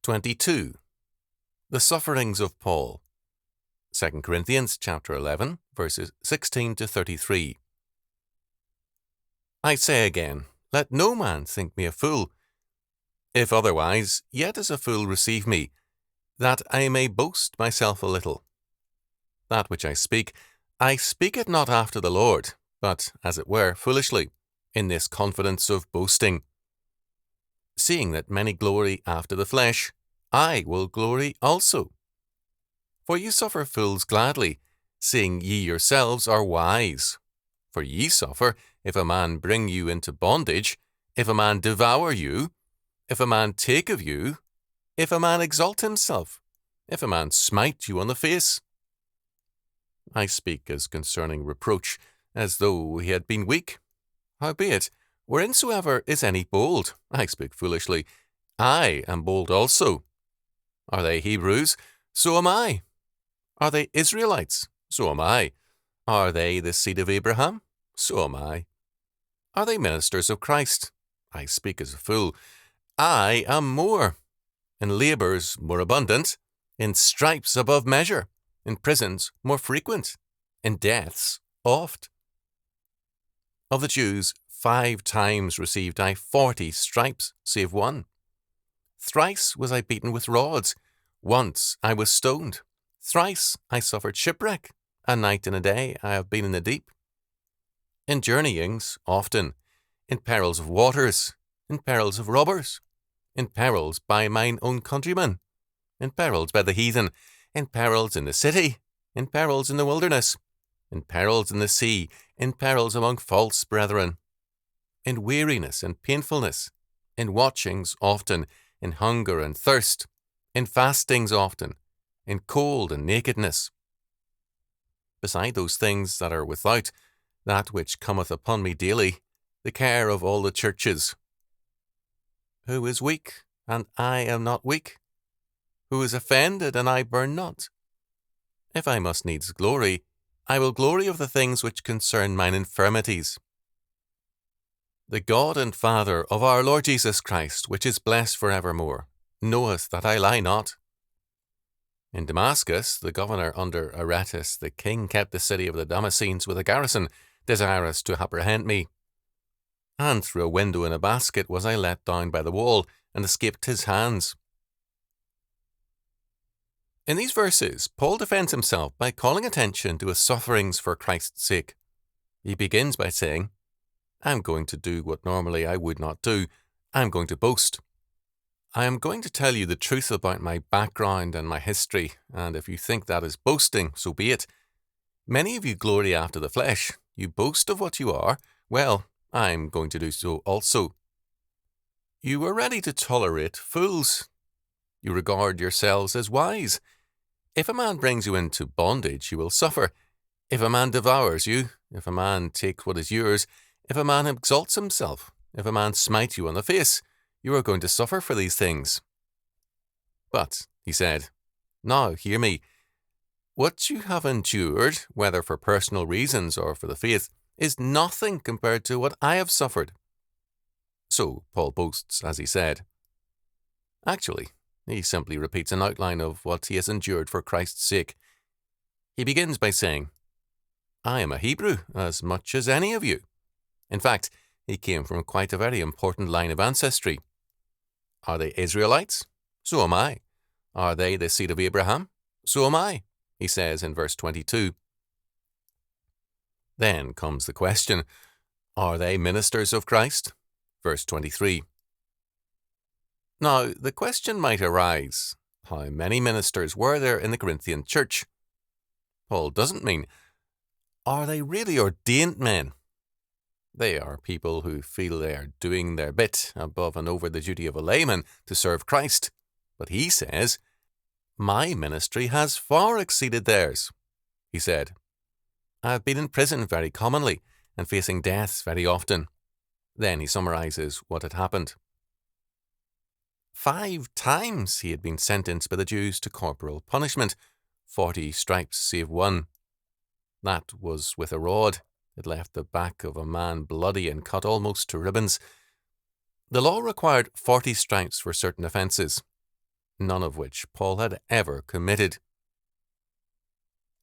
22. The sufferings of Paul. 2 Corinthians chapter 11, verses 16 to 33. I say again, let no man think me a fool. If otherwise, yet as a fool receive me, that I may boast myself a little. That which I speak it not after the Lord, but, as it were, foolishly, in this confidence of boasting. Seeing that many glory after the flesh, I will glory also. For ye suffer fools gladly, seeing ye yourselves are wise. For ye suffer, if a man bring you into bondage, if a man devour you, if a man take of you, if a man exalt himself, if a man smite you on the face. I speak as concerning reproach, as though he had been weak. Howbeit, whereinsoever is any bold, I speak foolishly, I am bold also. Are they Hebrews? So am I. Are they Israelites? So am I. Are they the seed of Abraham? So am I. Are they ministers of Christ? I speak as a fool. I am more. In labours more abundant, in stripes above measure, in prisons more frequent, in deaths oft. Of the Jews 5 times received I 40 stripes, save one. Thrice was I beaten with rods, once I was stoned, thrice I suffered shipwreck, a night and a day I have been in the deep. In journeyings often, in perils of waters, in perils of robbers, in perils by mine own countrymen, in perils by the heathen, in perils in the city, in perils in the wilderness, in perils in the sea, in perils among false brethren, in weariness and painfulness, in watchings often, in hunger and thirst, in fastings often, in cold and nakedness. Beside those things that are without, that which cometh upon me daily, the care of all the churches. Who is weak, and I am not weak? Who is offended, and I burn not? If I must needs glory, I will glory of the things which concern mine infirmities. The God and Father of our Lord Jesus Christ, which is blessed for evermore, knoweth that I lie not. In Damascus, the governor under Aretas the king kept the city of the Damascenes with a garrison, desirous to apprehend me. And through a window in a basket was I let down by the wall, and escaped his hands. In these verses, Paul defends himself by calling attention to his sufferings for Christ's sake. He begins by saying, I'm going to do what normally I would not do. I'm going to boast. I am going to tell you the truth about my background and my history, and if you think that is boasting, so be it. Many of you glory after the flesh. You boast of what you are. Well, I'm going to do so also. You are ready to tolerate fools. You regard yourselves as wise. If a man brings you into bondage, you will suffer. If a man devours you, if a man takes what is yours, if a man exalts himself, if a man smite you on the face, you are going to suffer for these things. But, he said, now hear me. What you have endured, whether for personal reasons or for the faith, is nothing compared to what I have suffered. So Paul boasts, as he said. Actually, he simply repeats an outline of what he has endured for Christ's sake. He begins by saying, I am a Hebrew as much as any of you. In fact, he came from quite a very important line of ancestry. Are they Israelites? So am I. Are they the seed of Abraham? So am I, he says in verse 22. Then comes the question, are they ministers of Christ? Verse 23. Now, the question might arise, how many ministers were there in the Corinthian church? Paul doesn't mean, are they really ordained men? They are people who feel they are doing their bit above and over the duty of a layman to serve Christ. But he says, my ministry has far exceeded theirs. He said, I have been in prison very commonly and facing death very often. Then he summarizes what had happened. 5 times he had been sentenced by the Jews to corporal punishment, 40 stripes save one. That was with a rod. It left the back of a man bloody and cut almost to ribbons. The law required 40 stripes for certain offences. none of which Paul had ever committed.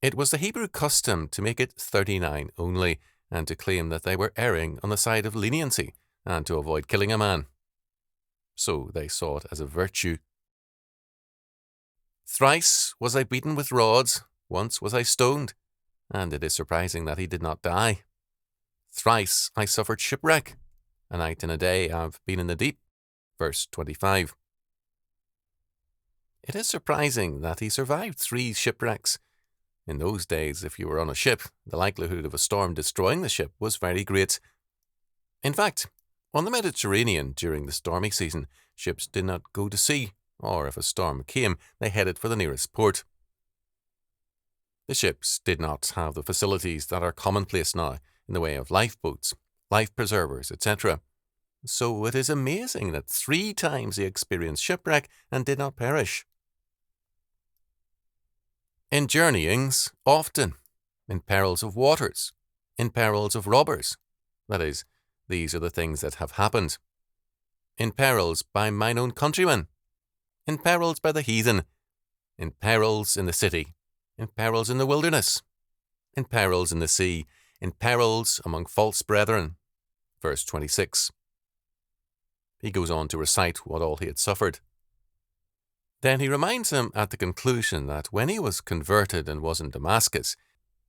It was the Hebrew custom to make it 39 only, and to claim that they were erring on the side of leniency, and to avoid killing a man. So they saw it as a virtue. Thrice was I beaten with rods, once was I stoned, and it is surprising that he did not die. Thrice I suffered shipwreck, a night and a day I have been in the deep. Verse 25. It is surprising that he survived 3 shipwrecks. In those days, if you were on a ship, the likelihood of a storm destroying the ship was very great. In fact, on the Mediterranean during the stormy season, ships did not go to sea, or if a storm came, they headed for the nearest port. The ships did not have the facilities that are commonplace now in the way of lifeboats, life preservers, etc. So it is amazing that 3 times he experienced shipwreck and did not perish. In journeyings, often, in perils of waters, in perils of robbers. That is, these are the things that have happened. In perils by mine own countrymen, in perils by the heathen, in perils in the city, in perils in the wilderness, in perils in the sea, in perils among false brethren. Verse 26. He goes on to recite what all he had suffered. Then he reminds him at the conclusion that when he was converted and was in Damascus,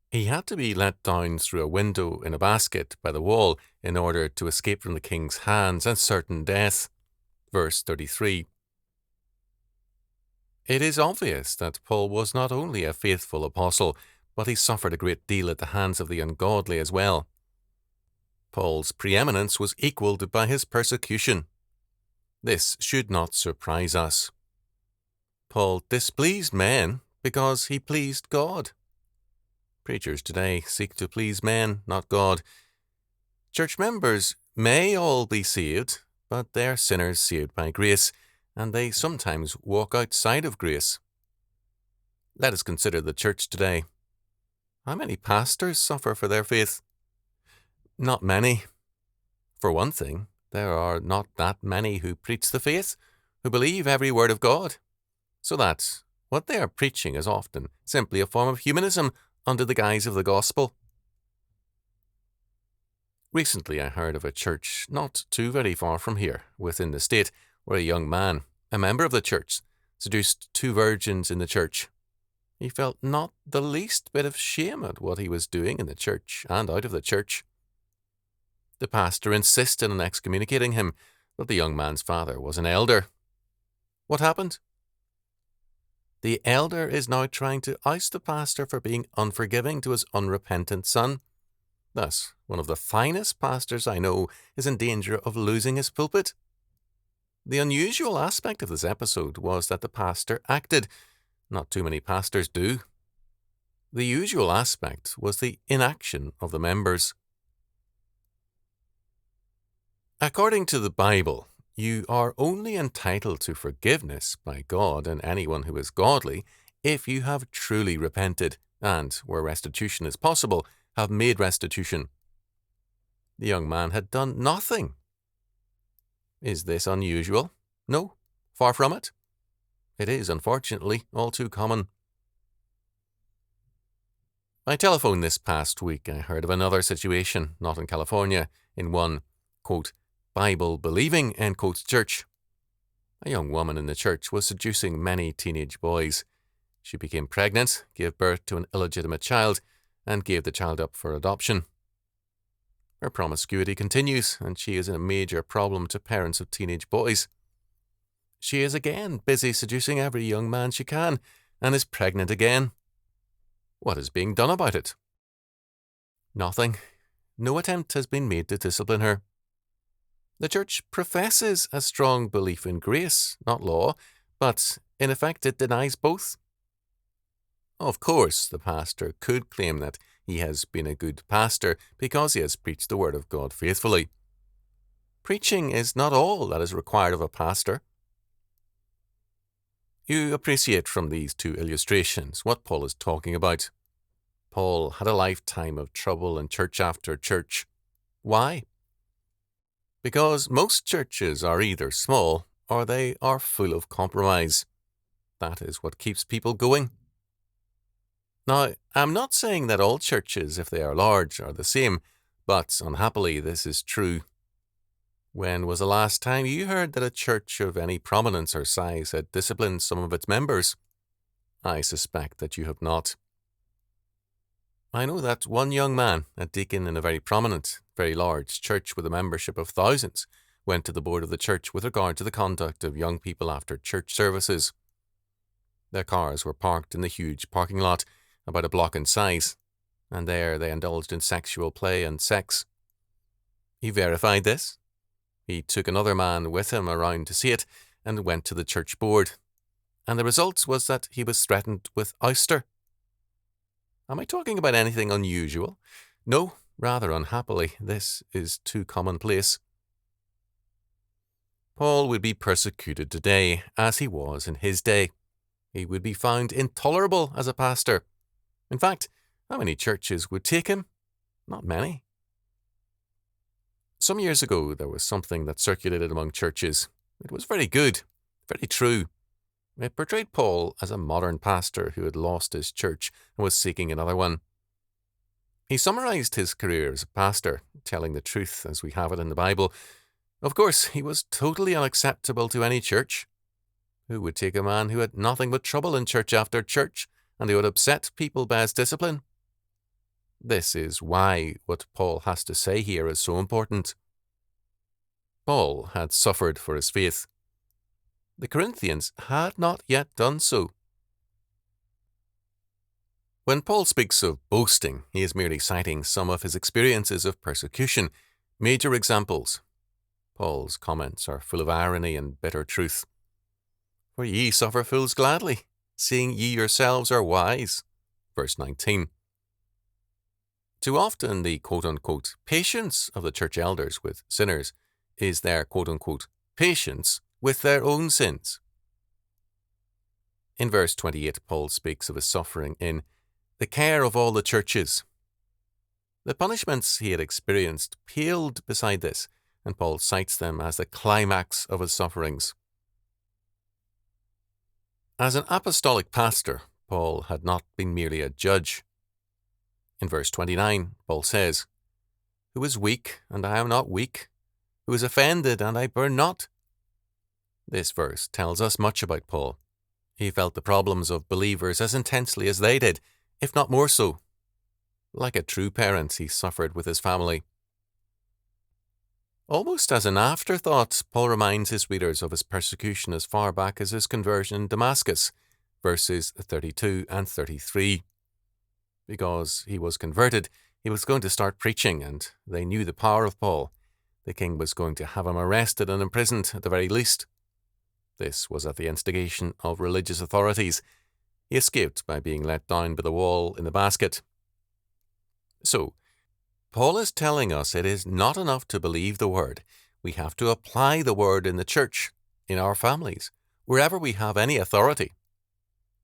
he had to be let down through a window in a basket by the wall in order to escape from the king's hands and certain death. Verse 33. It is obvious that Paul was not only a faithful apostle, but he suffered a great deal at the hands of the ungodly as well. Paul's preeminence was equalled by his persecution. This should not surprise us. Paul displeased men because he pleased God. Preachers today seek to please men, not God. Church members may all be saved, but they are sinners saved by grace, and they sometimes walk outside of grace. Let us consider the church today. How many pastors suffer for their faith? Not many. For one thing, there are not that many who preach the faith, who believe every word of God, so that what they are preaching is often simply a form of humanism under the guise of the gospel. Recently I heard of a church not too very far from here, within the state, where a young man, a member of the church, seduced 2 virgins in the church. He felt not the least bit of shame at what he was doing in the church and out of the church. The pastor insisted on excommunicating him, but the young man's father was an elder. What happened? The elder is now trying to oust the pastor for being unforgiving to his unrepentant son. Thus, one of the finest pastors I know is in danger of losing his pulpit. The unusual aspect of this episode was that the pastor acted. Not too many pastors do. The usual aspect was the inaction of the members. According to the Bible, you are only entitled to forgiveness by God and anyone who is godly if you have truly repented and, where restitution is possible, have made restitution. The young man had done nothing. Is this unusual? No, far from it. It is, unfortunately, all too common. By telephone this past week, I heard of another situation, not in California, in one, quote, Bible-believing, end quote, church. A young woman in the church was seducing many teenage boys. She became pregnant, gave birth to an illegitimate child, and gave the child up for adoption. Her promiscuity continues, and she is a major problem to parents of teenage boys. She is again busy seducing every young man she can, and is pregnant again. What is being done about it? Nothing. No attempt has been made to discipline her. The church professes a strong belief in grace, not law, but in effect it denies both. Of course, the pastor could claim that he has been a good pastor because he has preached the word of God faithfully. Preaching is not all that is required of a pastor. You appreciate from these 2 illustrations what Paul is talking about. Paul had a lifetime of trouble in church after church. Why? Because most churches are either small or they are full of compromise. That is what keeps people going. Now, I'm not saying that all churches, if they are large, are the same, but unhappily this is true. When was the last time you heard that a church of any prominence or size had disciplined some of its members? I suspect that you have not. I know that one young man, a deacon in a very prominent, very large church with a membership of thousands, went to the board of the church with regard to the conduct of young people after church services. Their cars were parked in the huge parking lot, about a block in size, and there they indulged in sexual play and sex. He verified this. He took another man with him around to see it and went to the church board, and the result was that he was threatened with ouster. Am I talking about anything unusual? No, rather unhappily, this is too commonplace. Paul would be persecuted today, as he was in his day. He would be found intolerable as a pastor. In fact, how many churches would take him? Not many. Some years ago, there was something that circulated among churches. It was very good, very true. It portrayed Paul as a modern pastor who had lost his church and was seeking another one. He summarized his career as a pastor, telling the truth as we have it in the Bible. Of course, he was totally unacceptable to any church. Who would take a man who had nothing but trouble in church after church, and who had upset people by his discipline? This is why what Paul has to say here is so important. Paul had suffered for his faith. The Corinthians had not yet done so. When Paul speaks of boasting, he is merely citing some of his experiences of persecution, major examples. Paul's comments are full of irony and bitter truth. For ye suffer fools gladly, seeing ye yourselves are wise. Verse 19. Too often the quote-unquote patience of the church elders with sinners is their quote-unquote patience with their own sins. In verse 28, Paul speaks of his suffering in the care of all the churches. The punishments he had experienced paled beside this, and Paul cites them as the climax of his sufferings. As an apostolic pastor, Paul had not been merely a judge. In verse 29, Paul says, "Who is weak, and I am not weak? Who is offended, and I burn not?" This verse tells us much about Paul. He felt the problems of believers as intensely as they did, if not more so. Like a true parent, he suffered with his family. Almost as an afterthought, Paul reminds his readers of his persecution as far back as his conversion in Damascus, verses 32 and 33. Because he was converted, he was going to start preaching, and they knew the power of Paul. The king was going to have him arrested and imprisoned at the very least. This was at the instigation of religious authorities. He escaped by being let down by the wall in the basket. So, Paul is telling us it is not enough to believe the word. We have to apply the word in the church, in our families, wherever we have any authority.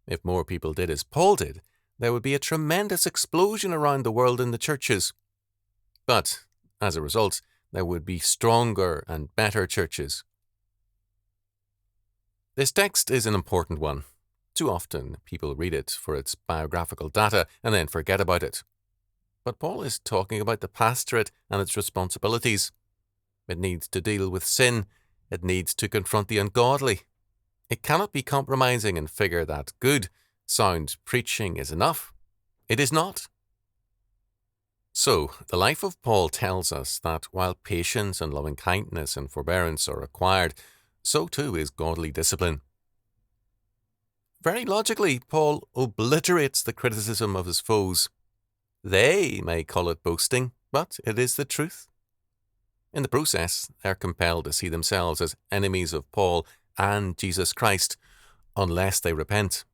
If more people did as Paul did, there would be a tremendous explosion around the world in the churches. But, as a result, there would be stronger and better churches. This text is an important one. Too often, people read it for its biographical data and then forget about it. But Paul is talking about the pastorate and its responsibilities. It needs to deal with sin. It needs to confront the ungodly. It cannot be compromising and figure that good, sound preaching is enough. It is not. So, the life of Paul tells us that while patience and loving kindness and forbearance are required, so too is godly discipline. Very logically, Paul obliterates the criticism of his foes. They may call it boasting, but it is the truth. In the process, they are compelled to see themselves as enemies of Paul and Jesus Christ, unless they repent.